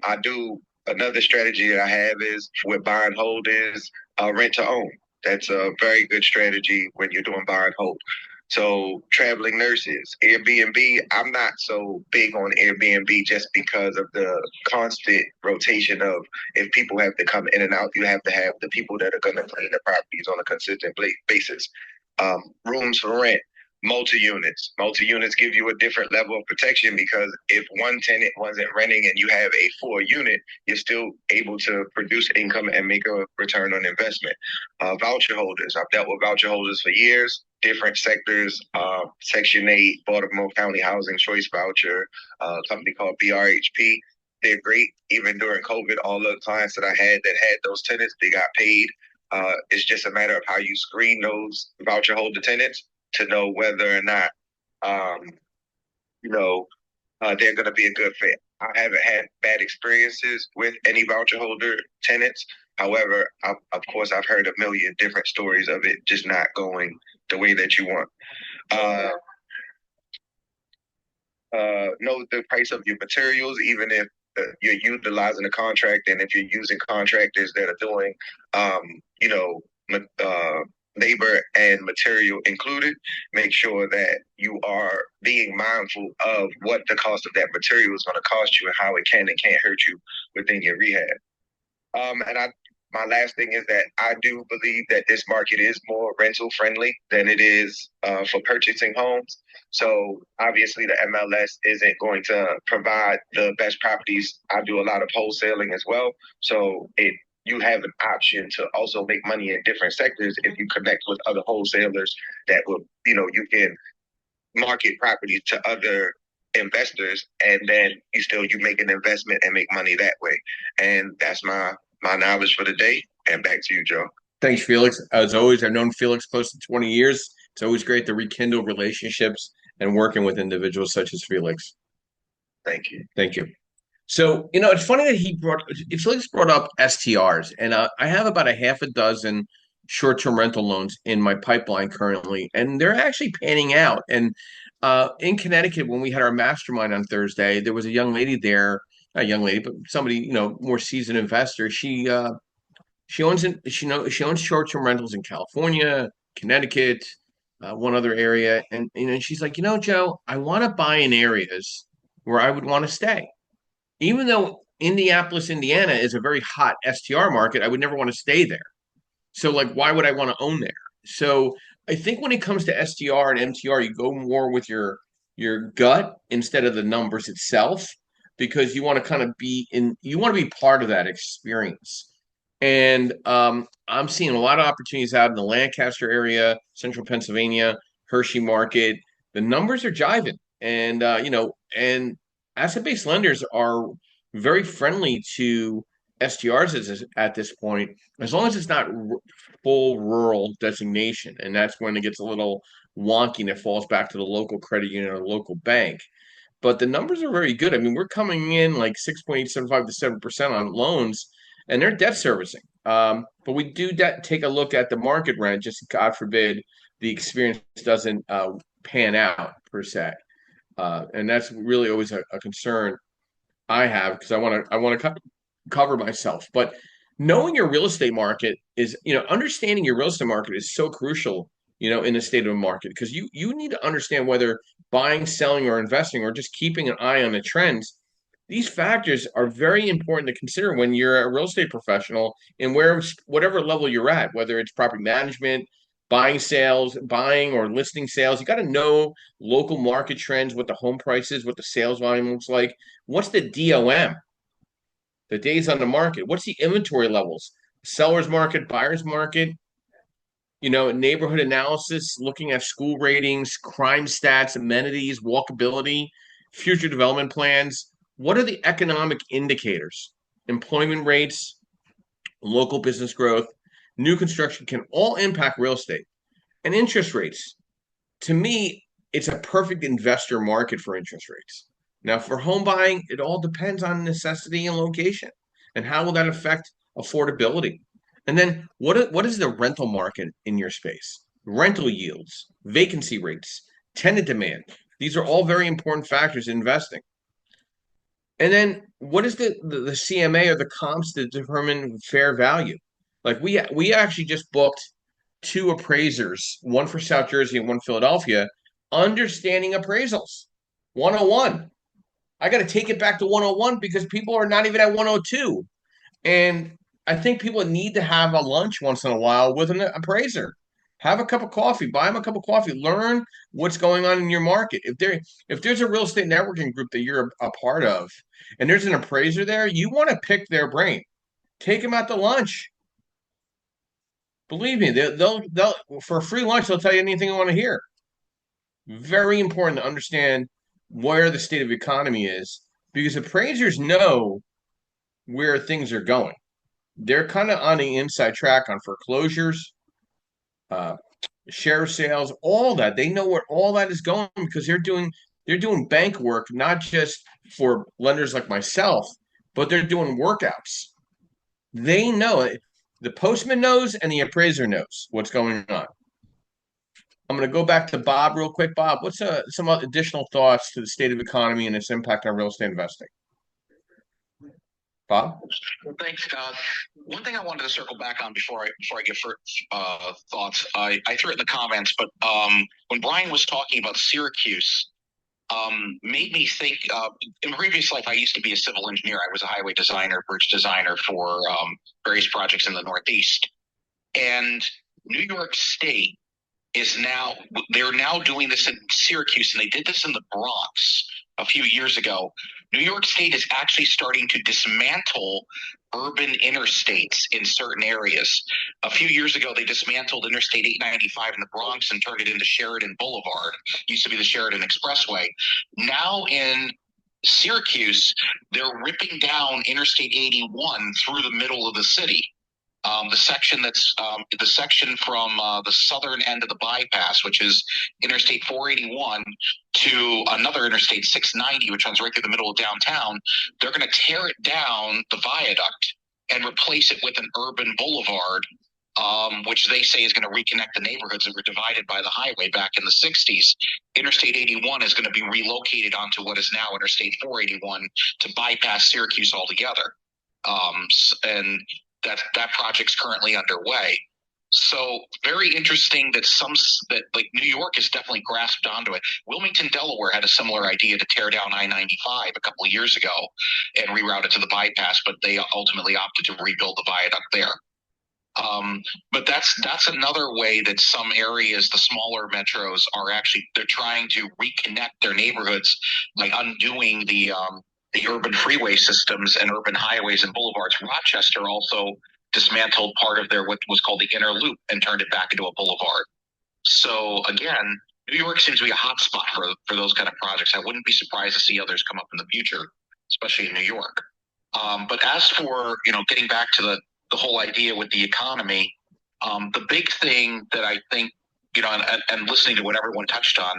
I do Another strategy that I have is with buy and hold is rent to own. That's a very good strategy when you're doing buy and hold. So traveling nurses, Airbnb, I'm not so big on Airbnb just because of the constant rotation of if people have to come in and out, you have to have the people that are going to clean the properties on a consistent basis. Rooms for rent, multi-units. Multi-units give you a different level of protection because if one tenant wasn't renting and you have a full unit, you're still able to produce income and make a return on investment. Voucher holders. I've dealt with voucher holders for years, different sectors, Section 8, Baltimore County Housing Choice Voucher, a company called BRHP. They're great. Even during COVID, all the clients that I had that had those tenants, they got paid. It's just a matter of how you screen those voucher holder tenants to know whether or not, um, they're going to be a good fit. I haven't had bad experiences with any voucher holder tenants. However, of course, I've heard a million different stories of it just not going the way that you want. Uh, know the price of your materials, even if you're utilizing a contract, and if you're using contractors that are doing, um, you know, labor and material included, make sure that you are being mindful of what the cost of that material is going to cost you and how it can and can't hurt you within your rehab. And my last thing is that I do believe that this market is more rental friendly than it is for purchasing homes. So obviously the MLS isn't going to provide the best properties. I do a lot of wholesaling as well. So you have an option to also make money in different sectors if you connect with other wholesalers that will, you can market properties to other investors, and then you make an investment and make money that way. And that's my knowledge for the day. And back to you, Joe. Thanks, Felix. As always, I've known Felix close to 20 years. It's always great to rekindle relationships and working with individuals such as Felix. Thank you. Thank you. So, it's funny that Felix brought up STRs, and I have about a half a dozen short-term rental loans in my pipeline currently, and they're actually panning out. And in Connecticut, when we had our mastermind on Thursday, there was a young lady there, not a young lady, but somebody, more seasoned investor. She owns short-term rentals in California, Connecticut, one other area, and she's like, Joe, I want to buy in areas where I would want to stay. Even though Indianapolis, Indiana is a very hot STR market, I would never want to stay there. So, like, why would I want to own there? So, I think when it comes to STR and MTR, you go more with your gut instead of the numbers itself, because you want to kind of you want to be part of that experience. And I'm seeing a lot of opportunities out in the Lancaster area, central Pennsylvania, Hershey market. The numbers are jiving, and and asset-based lenders are very friendly to STRs at this point, as long as it's not full rural designation, and that's when it gets a little wonky and it falls back to the local credit union or local bank. But the numbers are very good. I mean, we're coming in like 6.875 to 7% on loans, and they're debt servicing. But we do take a look at the market rent, just God forbid the experience doesn't pan out per se. And that's really always a concern I have, because I want to cover myself. But knowing your real estate market is, understanding your real estate market is so crucial, in the state of a market, because you need to understand whether buying, selling, or investing, or just keeping an eye on the trends. These factors are very important to consider when you're a real estate professional, and whatever level you're at, whether it's property management, buying or listing sales. You got to know local market trends, what the home price is, what the sales volume looks like. What's the DOM, the days on the market? What's the inventory levels? Seller's market, buyer's market, neighborhood analysis, looking at school ratings, crime stats, amenities, walkability, future development plans. What are the economic indicators? Employment rates, local business growth, new construction can all impact real estate. And interest rates. To me, it's a perfect investor market for interest rates. Now, for home buying, it all depends on necessity and location. And how will that affect affordability? And then what is the rental market in your space? Rental yields, vacancy rates, tenant demand. These are all very important factors in investing. And then what is the CMA or the comps to determine fair value? Like we actually just booked two appraisers, one for South Jersey and one Philadelphia, understanding appraisals. 101. I got to take it back to 101 because people are not even at 102. And I think people need to have a lunch once in a while with an appraiser. Have a cup of coffee, buy them a cup of coffee, learn what's going on in your market. If there's a real estate networking group that you're a part of and there's an appraiser there, you want to pick their brain. Take them out to lunch. Believe me, they'll for a free lunch, they'll tell you anything you want to hear. Very important to understand where the state of the economy is because appraisers know where things are going. They're kind of on the inside track on foreclosures, uh, share sales, all that. They know where all that is going because they're doing bank work, not just for lenders like myself, but they're doing workouts. They know it. The postman knows and the appraiser knows what's going on. I'm going to go back to Bob real quick. Bob, what's some additional thoughts to the state of the economy and its impact on real estate investing? Bob? Well, thanks, Scott. One thing I wanted to circle back on before I give thoughts, I threw it in the comments, but when Brian was talking about Syracuse, made me think. In previous life, I used to be a civil engineer. I was a highway designer, bridge designer for various projects in the Northeast, and New York State they're now doing this in Syracuse, and they did this in the Bronx a few years ago. New York State is actually starting to dismantle urban interstates in certain areas. A few years ago, they dismantled Interstate 895 in the Bronx and turned it into Sheridan Boulevard. It used to be the Sheridan Expressway. Now in Syracuse, they're ripping down Interstate 81 through the middle of the city. The section from the southern end of the bypass, which is Interstate 481, to another Interstate 690, which runs right through the middle of downtown. They're going to tear it down, the viaduct, and replace it with an urban boulevard, which they say is going to reconnect the neighborhoods that were divided by the highway back in the 60s. Interstate 81 is going to be relocated onto what is now Interstate 481 to bypass Syracuse altogether. And that project's currently underway. So very interesting that like New York has definitely grasped onto it. Wilmington, Delaware had a similar idea to tear down I-95 a couple of years ago and reroute it to the bypass, but they ultimately opted to rebuild the viaduct there. But that's another way that some areas, the smaller metros, they're trying to reconnect their neighborhoods by undoing the urban freeway systems and urban highways and boulevards. Rochester also dismantled part of what was called the inner loop and turned it back into a boulevard. So again, New York seems to be a hot spot for those kind of projects. I wouldn't be surprised to see others come up in the future, especially in New York. But as for getting back to the whole idea with the economy, the big thing that I think and listening to what everyone touched on,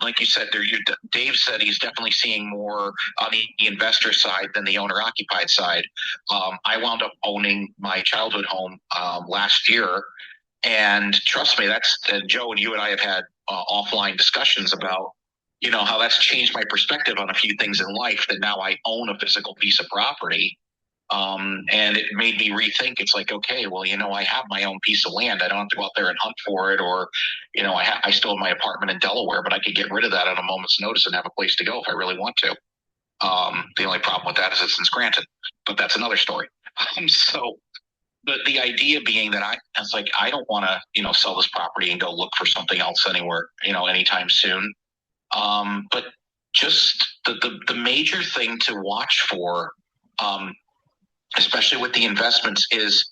like you said there, Dave said he's definitely seeing more on the investor side than the owner occupied side. I wound up owning my childhood home last year, and trust me, Joe and you and I have had offline discussions about how that's changed my perspective on a few things in life, that now I own a physical piece of property. And it made me rethink. It's like, okay, well, I have my own piece of land. I don't have to go out there and hunt for it, or, I still have my apartment in Delaware, but I could get rid of that at a moment's notice and have a place to go if I really want to. The only problem with that is it's in Scranton, but that's another story. So, but the idea being that I don't want to, sell this property and go look for something else anywhere, anytime soon. But just the major thing to watch for, especially with the investments, is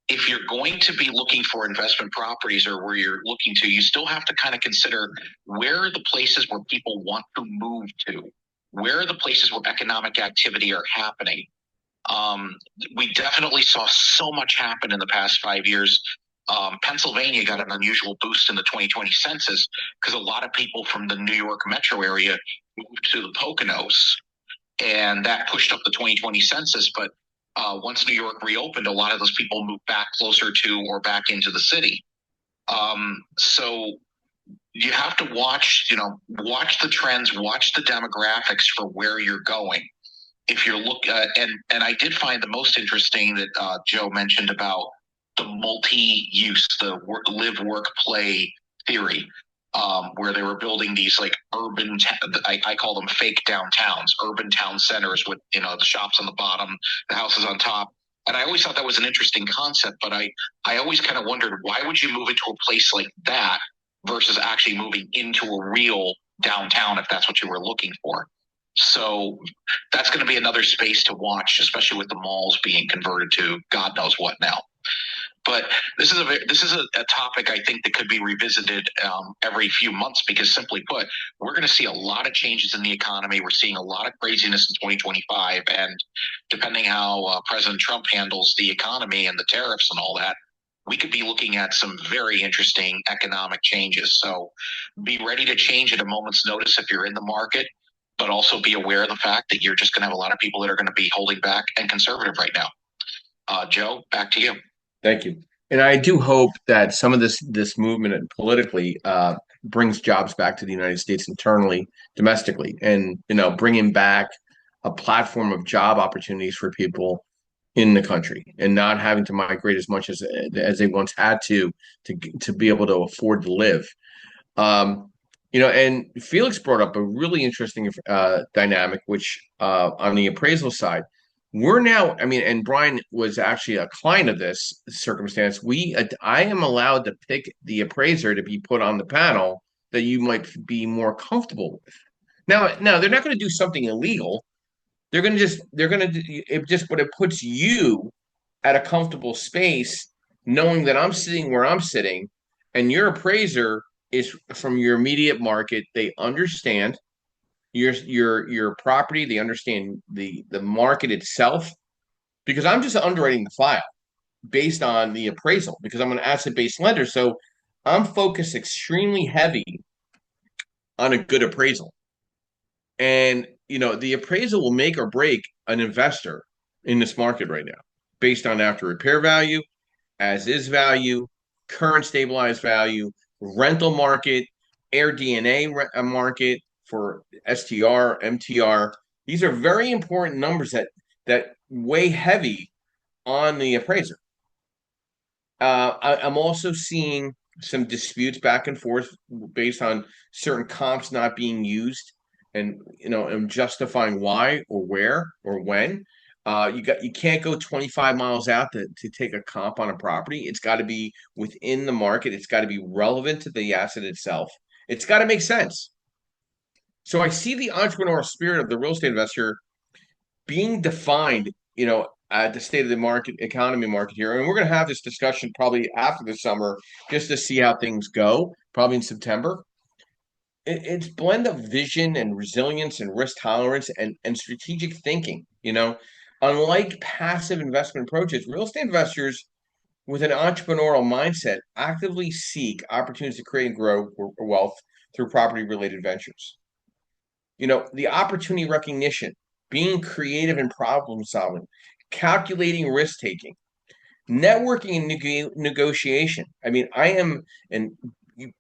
if you're going to be looking for investment properties or where you're looking to, you still have to kind of consider where are the places where people want to move to, where are the places where economic activity are happening. We definitely saw so much happen in the past 5 years. Pennsylvania got an unusual boost in the 2020 census because a lot of people from the New York metro area moved to the Poconos, and that pushed up the 2020 census. But once New York reopened, a lot of those people moved back closer to or back into the city. So you have to watch the trends, watch the demographics for where you're going. if you're and I did find the most interesting that Joe mentioned about the multi-use, the live, work, play theory, where they were building these like I call them fake downtowns, urban town centers with the shops on the bottom, the houses on top. And I always thought that was an interesting concept, but I always kind of wondered, why would you move into a place like that versus actually moving into a real downtown if that's what you were looking for? So that's going to be another space to watch, especially with the malls being converted to God knows what now. But this is a topic I think that could be revisited every few months, because simply put, we're going to see a lot of changes in the economy. We're seeing a lot of craziness in 2025, and depending how President Trump handles the economy and the tariffs and all that, we could be looking at some very interesting economic changes. So be ready to change at a moment's notice if you're in the market, but also be aware of the fact that you're just going to have a lot of people that are going to be holding back and conservative right now. Joe, back to you. Thank you. And I do hope that some of this movement politically brings jobs back to the United States internally, domestically, and bringing back a platform of job opportunities for people in the country, and not having to migrate as much as they once had to be able to afford to live. And Felix brought up a really interesting dynamic, which on the appraisal side, we're now, I mean, and Brian was actually a client of this circumstance. I am allowed to pick the appraiser to be put on the panel that you might be more comfortable with. Now they're not going to do something illegal. They're going to do it just, but it puts you at a comfortable space, knowing that I'm sitting where I'm sitting, and your appraiser is from your immediate market. They understand your property. They understand the market itself, because I'm just underwriting the file based on the appraisal, because I'm an asset-based lender. So I'm focused extremely heavy on a good appraisal. And the appraisal will make or break an investor in this market right now, based on after repair value, as is value, current stabilized value, rental market, air DNA market for STR, MTR. These are very important numbers that weigh heavy on the appraiser. I'm also seeing some disputes back and forth based on certain comps not being used, and and justifying why or where or when. You can't go 25 miles out to take a comp on a property. It's got to be within the market. It's got to be relevant to the asset itself. It's got to make sense. So I see the entrepreneurial spirit of the real estate investor being defined, at the state of the economy market here. And we're going to have this discussion probably after the summer, just to see how things go, probably in September. It's blend of vision and resilience and risk tolerance and strategic thinking. Unlike passive investment approaches, real estate investors with an entrepreneurial mindset actively seek opportunities to create and grow wealth through property related ventures. The opportunity recognition, being creative and problem solving, calculating risk taking, networking and negotiation. I mean, I am a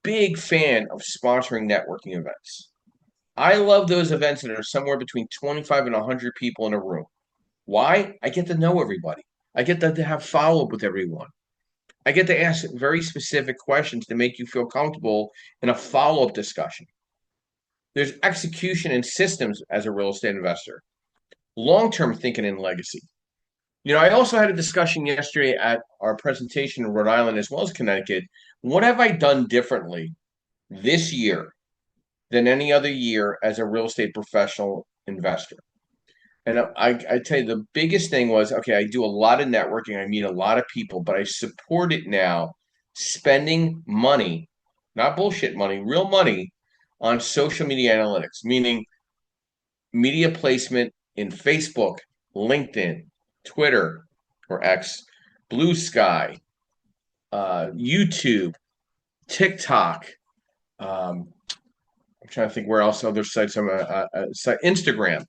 big fan of sponsoring networking events. I love those events that are somewhere between 25 and 100 people in a room. Why? I get to know everybody. I get to have follow up with everyone. I get to ask very specific questions to make you feel comfortable in a follow up discussion. There's execution and systems as a real estate investor, long term thinking and legacy. I also had a discussion yesterday at our presentation in Rhode Island as well as Connecticut. What have I done differently this year than any other year as a real estate professional investor? And I tell you, the biggest thing was, okay, I do a lot of networking. I meet a lot of people, but I support it now, spending money, not bullshit money, real money on social media analytics, meaning media placement in Facebook, LinkedIn, Twitter or X, Blue Sky, YouTube, TikTok. I'm trying to think where else other sites. Instagram.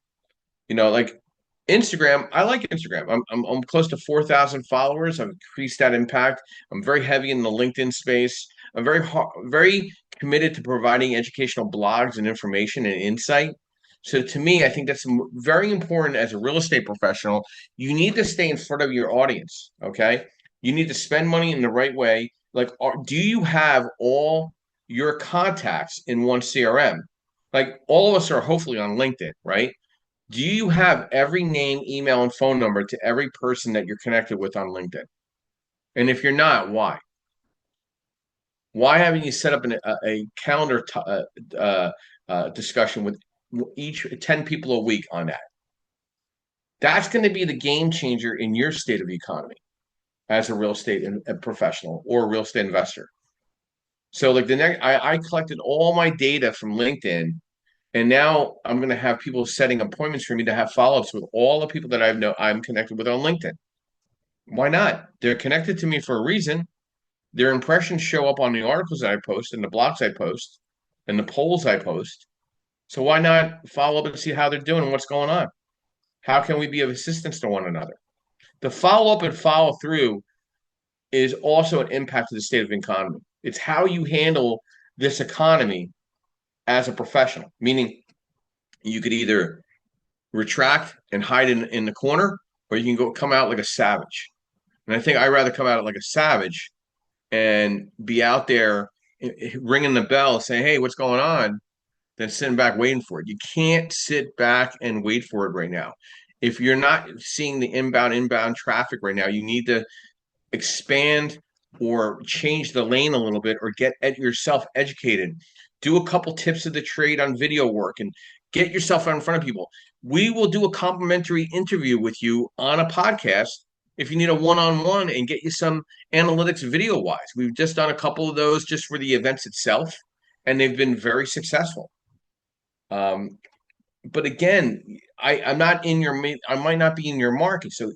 Like Instagram. I like Instagram. I'm close to 4,000 followers. I've increased that impact. I'm very heavy in the LinkedIn space. I'm very committed to providing educational blogs and information and insight. So to me, I think that's very important as a real estate professional. You need to stay in front of your audience, okay? You need to spend money in the right way. Like, do you have all your contacts in one CRM? Like, all of us are hopefully on LinkedIn, right? Do you have every name, email, and phone number to every person that you're connected with on LinkedIn? And if you're not, why? Why haven't you set up a calendar discussion with each 10 people a week on that? That's going to be the game changer in your state of the economy as a real estate professional or a real estate investor. So, like I collected all my data from LinkedIn, and now I'm going to have people setting appointments for me to have follow-ups with all the people that I'm connected with on LinkedIn. Why not? They're connected to me for a reason. Their impressions show up on the articles that I post and the blogs I post and the polls I post. So why not follow up and see how they're doing and what's going on? How can we be of assistance to one another? The follow up and follow through is also an impact to the state of the economy. It's how you handle this economy as a professional, meaning you could either retract and hide in the corner, or you can go come out like a savage. And I think I'd rather come out like a savage and be out there ringing the bell saying, hey, what's going on? Than sitting back waiting for it. You can't sit back and wait for it right now. If you're not seeing the inbound traffic right now, you need to expand or change the lane a little bit or get yourself educated. Do a couple tips of the trade on video work and get yourself out in front of people. We will do a complimentary interview with you on a podcast if you need a one-on-one and get you some analytics video wise. We've just done a couple of those just for the events itself, and they've been very successful. But again, I'm not in your, I might not be in your market. So,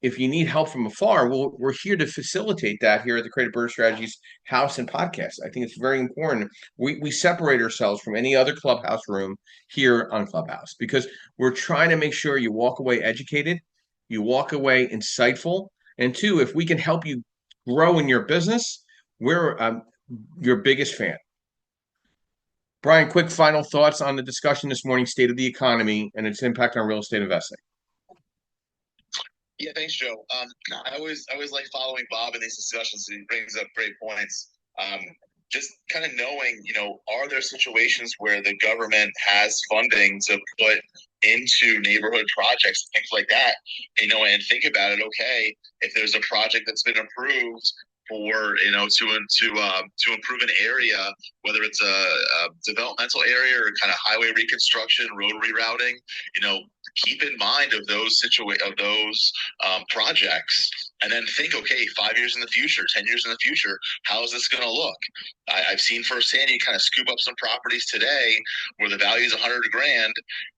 if you need help from afar, we're here to facilitate that here at the Creative Bird Strategies House and Podcast. I think it's very important. We separate ourselves from any other clubhouse room here on Clubhouse because we're trying to make sure you walk away educated, you walk away insightful, and two, if we can help you grow in your business, we're your biggest fan. Brian, quick final thoughts on the discussion this morning, state of the economy and its impact on real estate investing. Yeah, thanks, Joe. I always like following Bob in these discussions. He brings up great points. Just kind of knowing, are there situations where the government has funding to put into neighborhood projects, things like that, and think about it. Okay, if there's a project that's been approved for to improve an area, whether it's a developmental area or kind of highway reconstruction, road rerouting, keep in mind of those projects, and then think, okay, 5 years in the future, 10 years in the future, how is this going to look? I've seen firsthand. You kind of scoop up some properties today where the value is 100 grand,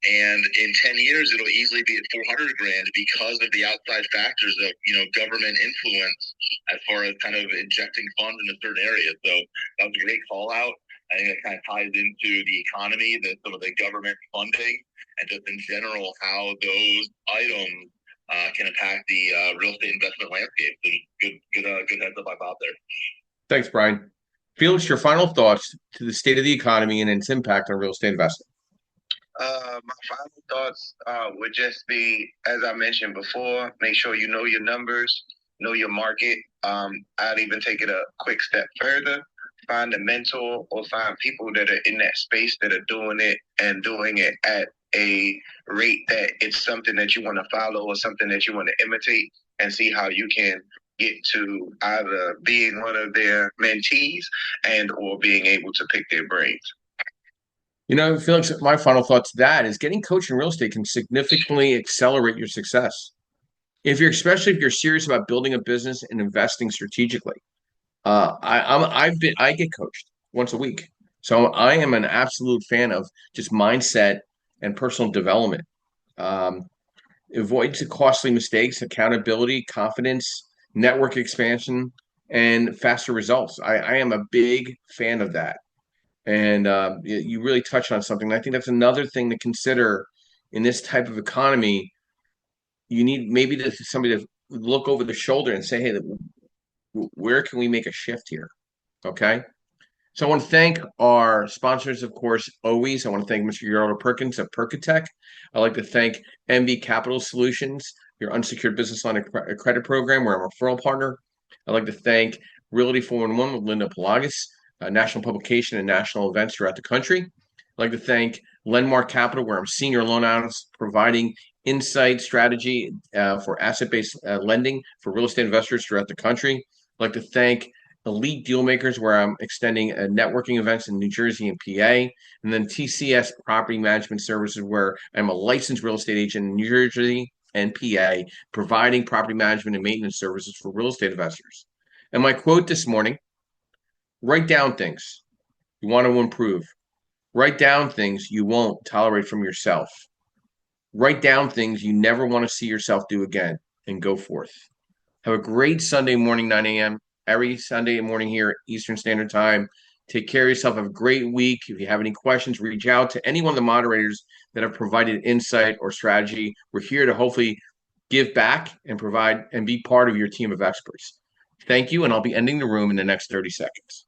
and in 10 years it'll easily be at 400 grand because of the outside factors of government influence as far as kind of injecting funds in a certain area. So that was a great call out. I think that kind of ties into the economy, some of the government funding, and just in general how those items can impact the real estate investment landscape. So good heads up by Bob there. Thanks, Brian. Felix, your final thoughts to the state of the economy and its impact on real estate investing. My final thoughts would just be, as I mentioned before, make sure you know your numbers, know your market. I'd even take it a quick step further. Find a mentor or find people that are in that space that are doing it and doing it at a rate that it's something that you want to follow or something that you want to imitate, and see how you can get to either being one of their mentees and or being able to pick their brains. Felix, my final thought to that is getting coached in real estate can significantly accelerate your success. Especially if you're serious about building a business and investing strategically. I get coached once a week. So I am an absolute fan of just mindset and personal development. Avoid costly mistakes, accountability, confidence, network expansion, and faster results. I am a big fan of that. And you really touched on something. I think that's another thing to consider in this type of economy. You need maybe somebody to look over the shoulder and say, hey, where can we make a shift here? Okay. So I want to thank our sponsors, of course, always. I want to thank Mr. Geraldo Perkins of Perkatech. I'd like to thank MB Capital Solutions, your unsecured business line of credit program, where I'm a referral partner. I'd like to thank Realty 411 with Linda Pelagas, national publication and national events throughout the country. I'd like to thank Lenmark Capital, where I'm senior loan analyst, providing insight strategy for asset-based lending for real estate investors throughout the country. I'd like to thank Elite Deal Makers, where I'm extending networking events in New Jersey and PA, and then TCS Property Management Services, where I'm a licensed real estate agent in New Jersey and PA, providing property management and maintenance services for real estate investors. And my quote this morning: write down things you want to improve. Write down things you won't tolerate from yourself. Write down things you never want to see yourself do again, and go forth. Have a great Sunday morning, 9 a.m. every Sunday morning here, Eastern Standard Time. Take care of yourself. Have a great week. If you have any questions, reach out to any one of the moderators that have provided insight or strategy. We're here to hopefully give back and provide and be part of your team of experts. Thank you, and I'll be ending the room in the next 30 seconds.